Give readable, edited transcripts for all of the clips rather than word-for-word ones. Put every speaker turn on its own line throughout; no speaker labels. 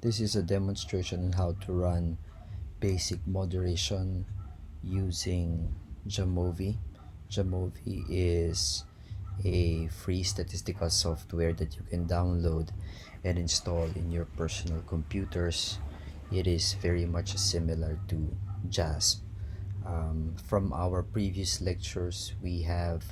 This is a demonstration on how to run basic moderation using Jamovi. Jamovi is a free statistical software that you can download and install in your personal computers. It is very much similar to JASP. From our previous lectures, we have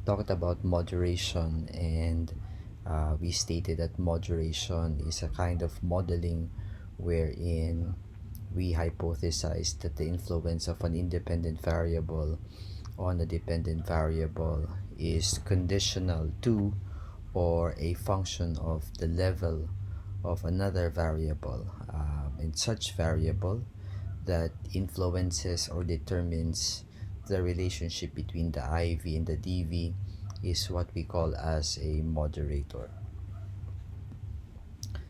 talked about moderation, and we stated that moderation is a kind of modeling wherein we hypothesize that the influence of an independent variable on a dependent variable is conditional to or a function of the level of another variable, and such variable that influences or determines the relationship between the IV and the DV is what we call as a moderator.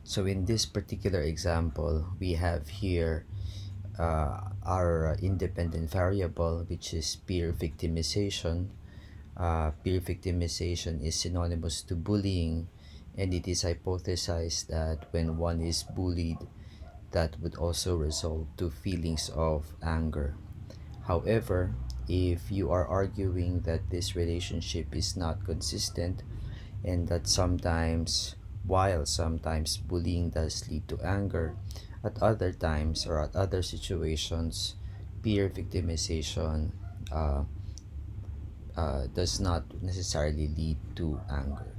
So in this particular example, we have here our independent variable, which is peer victimization. Peer victimization is synonymous to bullying, and it is hypothesized that when one is bullied, that would also result to feelings of anger. However, if you are arguing that this relationship is not consistent and that sometimes bullying does lead to anger, at other times or at other situations, peer victimization uh, does not necessarily lead to anger.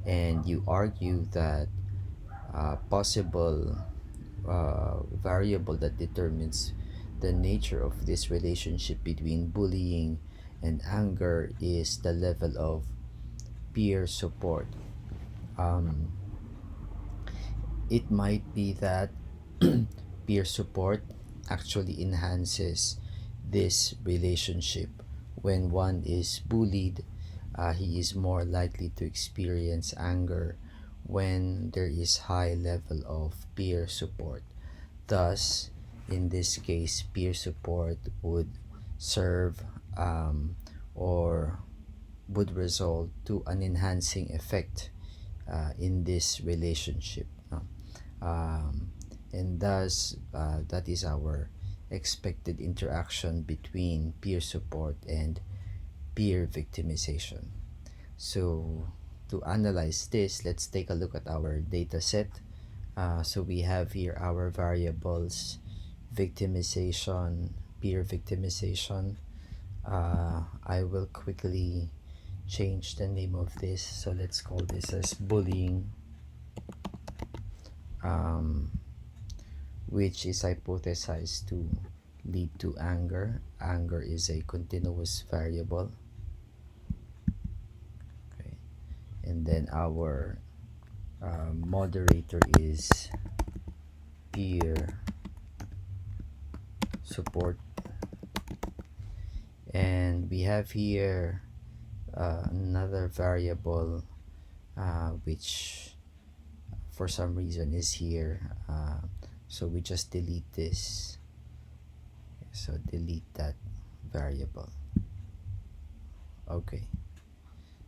And you argue that possible variable that determines the nature of this relationship between bullying and anger is the level of peer support. Um, it might be that peer support actually enhances this relationship. When one is bullied, he is more likely to experience anger when there is high level of peer support. Thus, in this case, peer support would serve or would result to an enhancing effect in this relationship. Um, and thus, that is our expected interaction between peer support and peer victimization. So, to analyze this, let's take a look at our data set. So we have here our variables: victimization, peer victimization. I will quickly change the name of this. So let's call this as bullying, um, which is hypothesized to lead to anger. Anger is a continuous variable. Okay. And then our moderator is peer support. And we have here another variable which for some reason is here, so we just delete this. So delete that variable. Okay,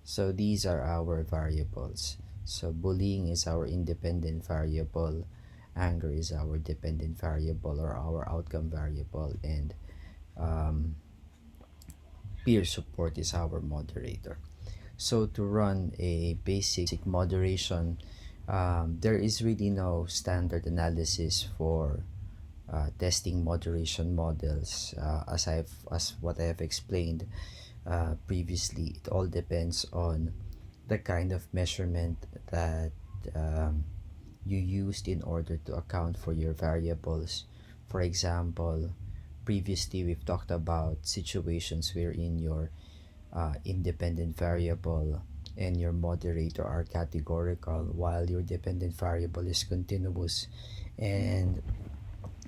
so these are our variables. So bullying is our independent variable, anger is our dependent variable or our outcome variable, and um, peer support is our moderator. So to run a basic moderation, there is really no standard analysis for testing moderation models. As what I have explained previously, it all depends on the kind of measurement that you used in order to account for your variables. For example, previously we've talked about situations wherein your independent variable and your moderator are categorical while your dependent variable is continuous, and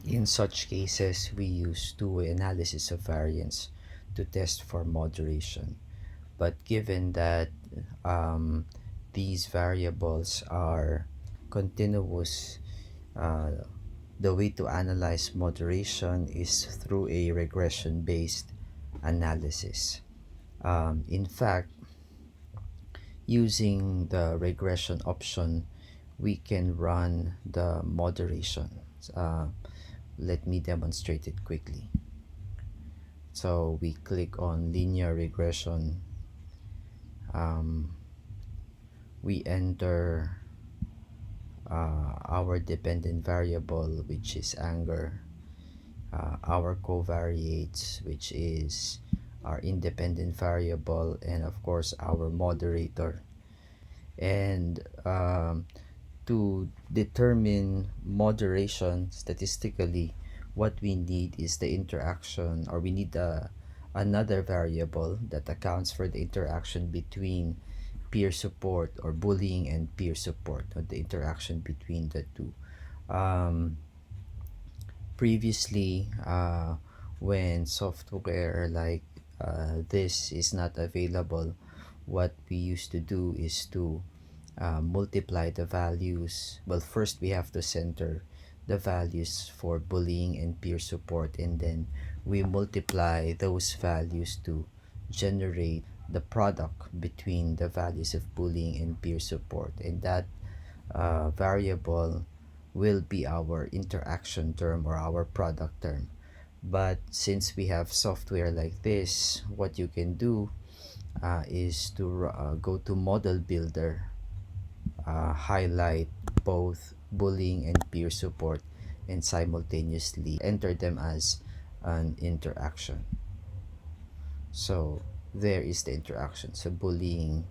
in such cases we use two-way analysis of variance to test for moderation. But given that these variables are continuous, uh, the way to analyze moderation is through a regression based analysis. In fact, using the regression option, we can run the moderation. Let me demonstrate it quickly. So we click on linear regression. We enter our dependent variable, which is anger, our covariates, which is our independent variable, and of course our moderator. And to determine moderation statistically, what we need is the interaction, or we need another variable that accounts for the interaction between peer support or bullying and peer support, or the interaction between the two. Previously, when software like this is not available, what we used to do is to multiply the values. Well, first we have to center the values for bullying and peer support, and then we multiply those values to generate the product between the values of bullying and peer support, and that variable will be our interaction term or our product term. But since we have software like this, what you can do is to go to model builder, highlight both bullying and peer support, and simultaneously enter them as an interaction. So there is the interaction. So bullying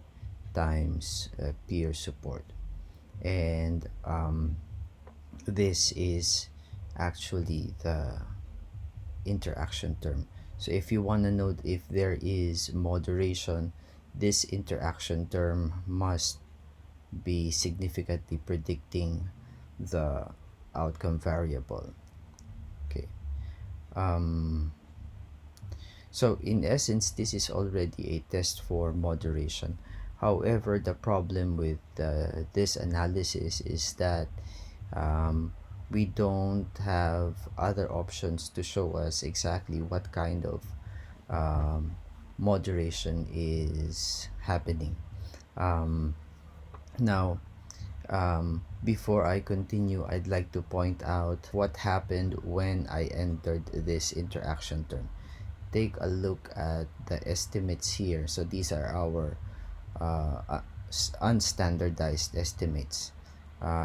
times peer support. And this is actually the interaction term. So if you want to know if there is moderation, this interaction term must be significantly predicting the outcome variable. Okay. So in essence, this is already a test for moderation. However, the problem with this analysis is that we don't have other options to show us exactly what kind of moderation is happening. Now, before I continue, I'd like to point out what happened when I entered this interaction term. Take a look at the estimates here. So these are our unstandardized estimates.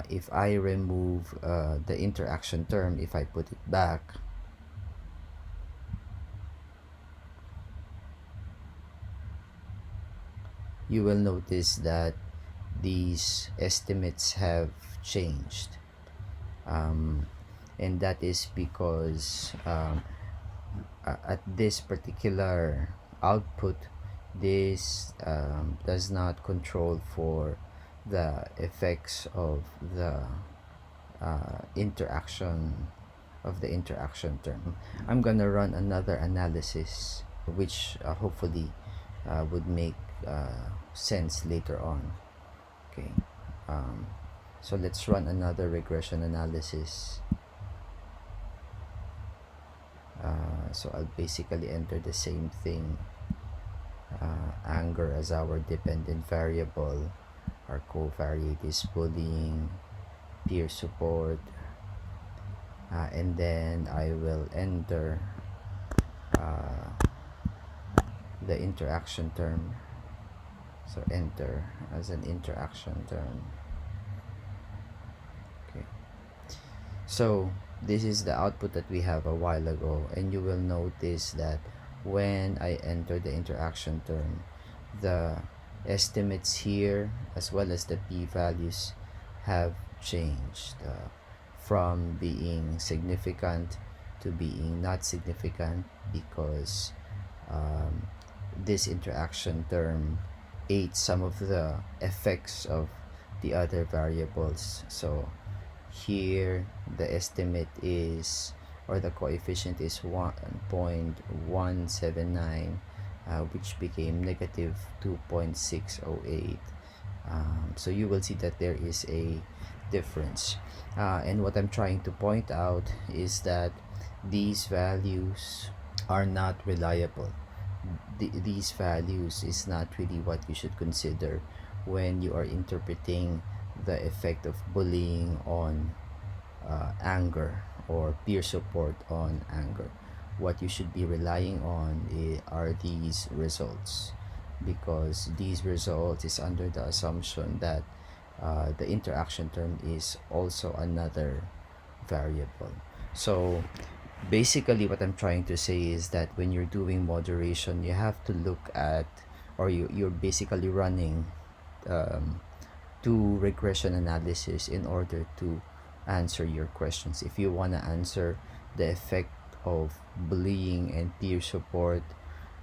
If I remove the interaction term, if I put it back, you will notice that these estimates have changed. And that is because at this particular output, this does not control for the effects of the interaction term. I'm gonna run another analysis which hopefully would make sense later on. Okay, so let's run another regression analysis. So I'll basically enter the same thing, anger as our dependent variable, our covariate is bullying, peer support, and then I will enter the interaction term. So enter as an interaction term. Okay, so this is the output that we have a while ago, and you will notice that when I enter the interaction term, the estimates here as well as the p-values have changed from being significant to being not significant, because this interaction term ate some of the effects of the other variables. So here the estimate is, or the coefficient is 1.179, which became negative 2.608. So you will see that there is a difference, and what I'm trying to point out is that these values are not reliable. These values is not really what you should consider when you are interpreting the effect of bullying on anger, or peer support on anger. What you should be relying on are these results, because these results is under the assumption that the interaction term is also another variable. So basically what I'm trying to say is that when you're doing moderation, you have to look at, or you're basically running two regression analysis in order to answer your questions. If you want to answer the effect of bullying and peer support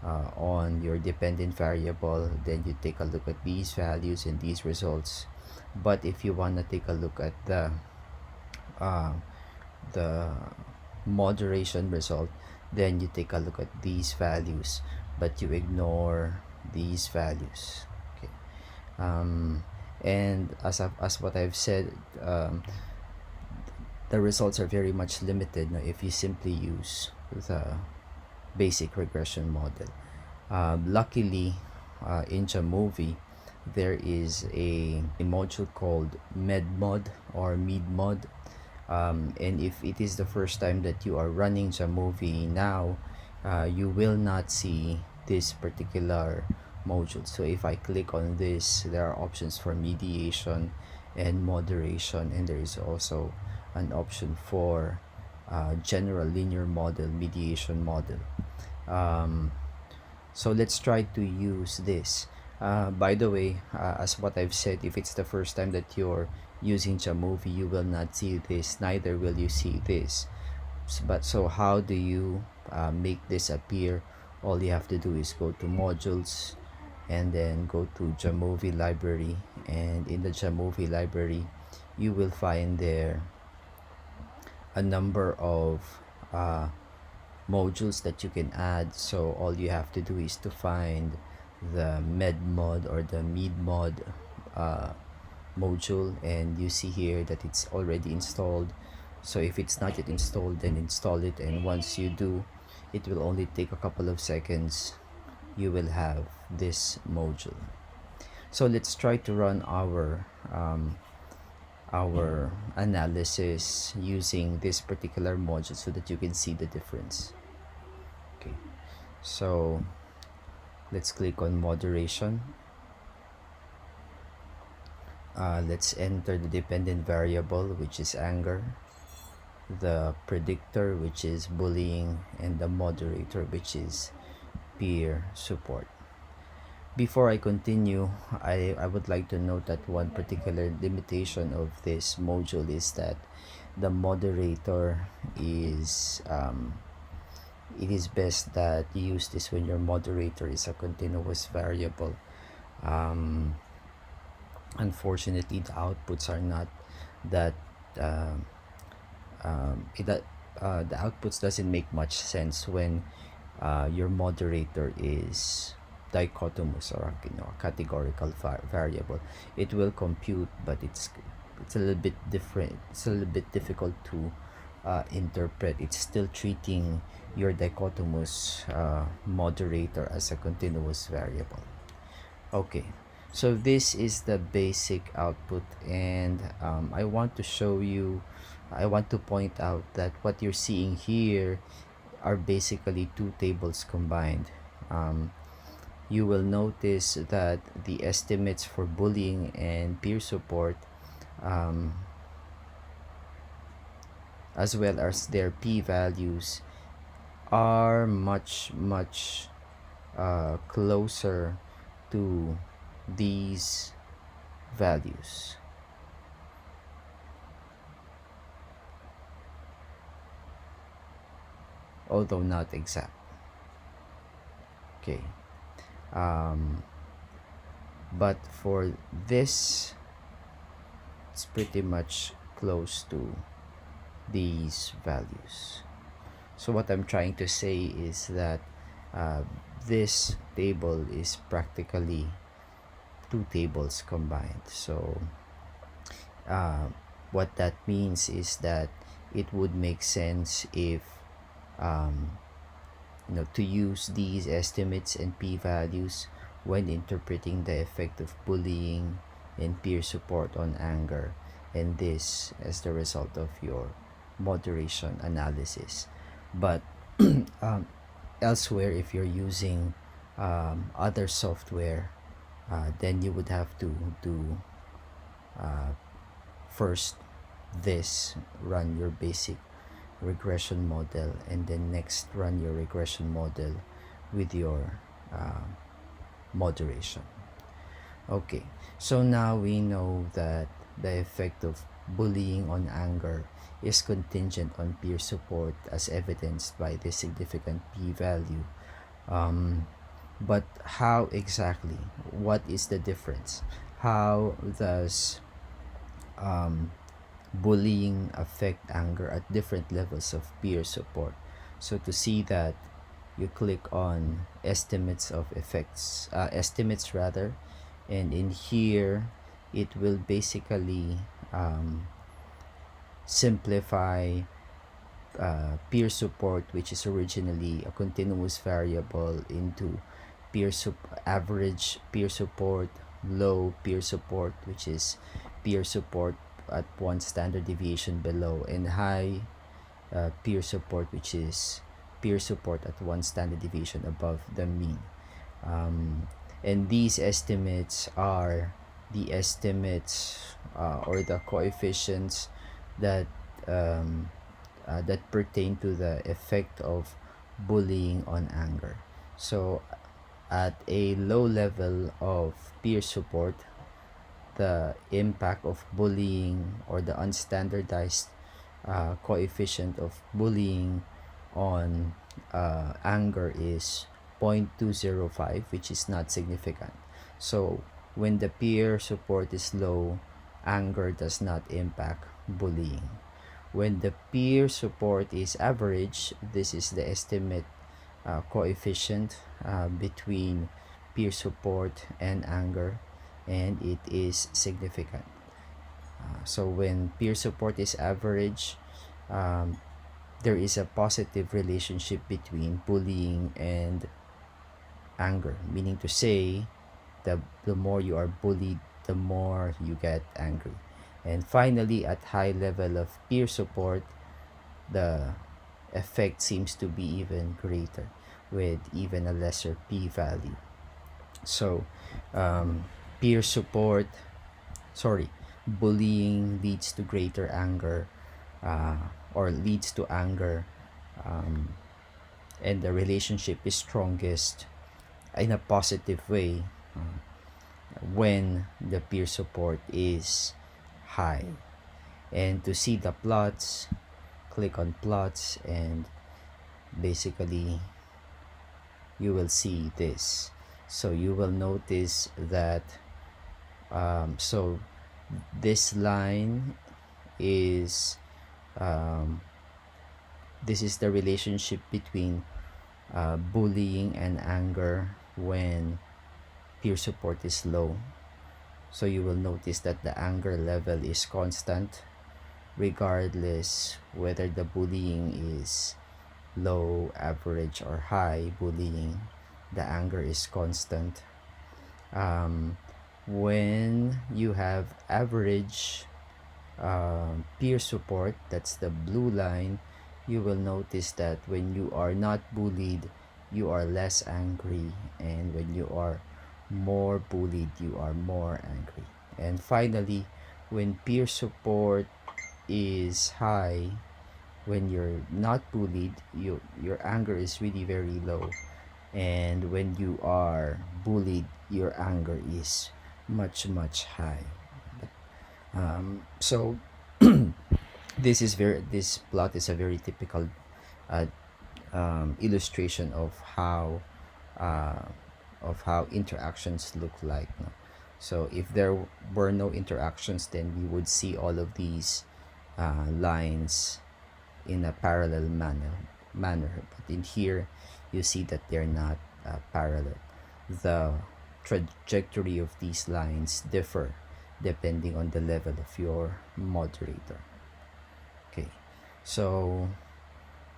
on your dependent variable, then you take a look at these values and these results. But if you want to take a look at the moderation result, then you take a look at these values, but you ignore these values. Okay. And as what I've said, the results are very much limited now if you simply use the basic regression model. Luckily, in Jamovi, there is a module called medmod or medmod. And if it is the first time that you are running Jamovi now, you will not see this particular module. So if I click on this, there are options for mediation and moderation, and there is also an option for general linear model, mediation model. So let's try to use this. By the way, as what I've said, if it's the first time that you're using Jamovi, you will not see this, neither will you see this. But so how do you make this appear? All you have to do is go to modules and then go to Jamovi library, and in the Jamovi library you will find there a number of modules that you can add. So all you have to do is to find the medmod or the medmod module, and you see here that it's already installed. So if it's not yet installed, then install it, and once you do, it will only take a couple of seconds. You will have this module. So let's try to run our analysis using this particular module so that you can see the difference. Okay, so let's click on moderation. Let's enter the dependent variable, which is anger, the predictor, which is bullying, and the moderator, which is peer support. Before I continue, I would like to note that one particular limitation of this module is that the moderator is it is best that you use this when your moderator is a continuous variable. Unfortunately, the outputs are not that the outputs doesn't make much sense when your moderator is dichotomous or a categorical variable. It will compute, but it's a little bit different. It's a little bit difficult to interpret. It's still treating your dichotomous moderator as a continuous variable. Okay, so this is the basic output, and I want to point out that what you're seeing here are basically two tables combined. You will notice that the estimates for bullying and peer support, as well as their p-values, are much closer to these values. Although not exact. Okay. But for this, it's pretty much close to these values. So what I'm trying to say is that this table is practically two tables combined. So what that means is that it would make sense if to use these estimates and p-values when interpreting the effect of bullying and peer support on anger, and this is the result of your moderation analysis. But um, elsewhere, if you're using other software, then you would have to do uh, first this, run your basic regression model, and then next run your regression model with your moderation. Okay, so now we know that the effect of bullying on anger is contingent on peer support as evidenced by the significant p-value. But how exactly? What is the difference? How does bullying affect anger at different levels of peer support? So to see that, you click on estimates of effects, estimates rather, and in here it will basically simplify peer support, which is originally a continuous variable, into average peer support, low peer support, which is peer support at one standard deviation below, and high peer support, which is peer support at one standard deviation above the mean. And these estimates are the estimates or the coefficients that that pertain to the effect of bullying on anger. So at a low level of peer support, the impact of bullying, or the unstandardized coefficient of bullying on anger, is 0.205, which is not significant. So when the peer support is low, anger does not impact bullying. When the peer support is average, this is the estimate coefficient between peer support and anger, and it is significant. So when peer support is average, there is a positive relationship between bullying and anger, meaning to say, the more you are bullied, the more you get angry. And finally, at high level of peer support, the effect seems to be even greater, with even a lesser p-value. So peer support, bullying leads to greater anger, or leads to anger, and the relationship is strongest in a positive way when the peer support is high. And to see the plots, click on plots, and basically you will see this. So you will notice that so this line is this is the relationship between bullying and anger when peer support is low. So you will notice that the anger level is constant regardless whether the bullying is low, average, or high bullying. The anger is constant. When you have average peer support, that's the blue line, you will notice that when you are not bullied, you are less angry, and when you are more bullied, you are more angry. And finally, when peer support is high, when you're not bullied, your anger is really very low, and when you are bullied, your anger is much high. So this plot is a very typical illustration of how interactions look like, no? So if there were no interactions, then we would see all of these lines in a parallel manner. But in here, you see that they're not parallel. The trajectory of these lines differ depending on the level of your moderator. Okay, so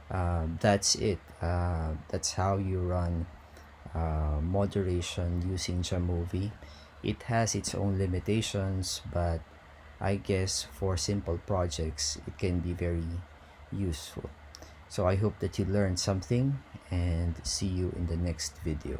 that's it. That's how you run moderation using Jamovi. It has its own limitations, but I guess for simple projects it can be very useful. So I hope that you learned something, and see you in the next video.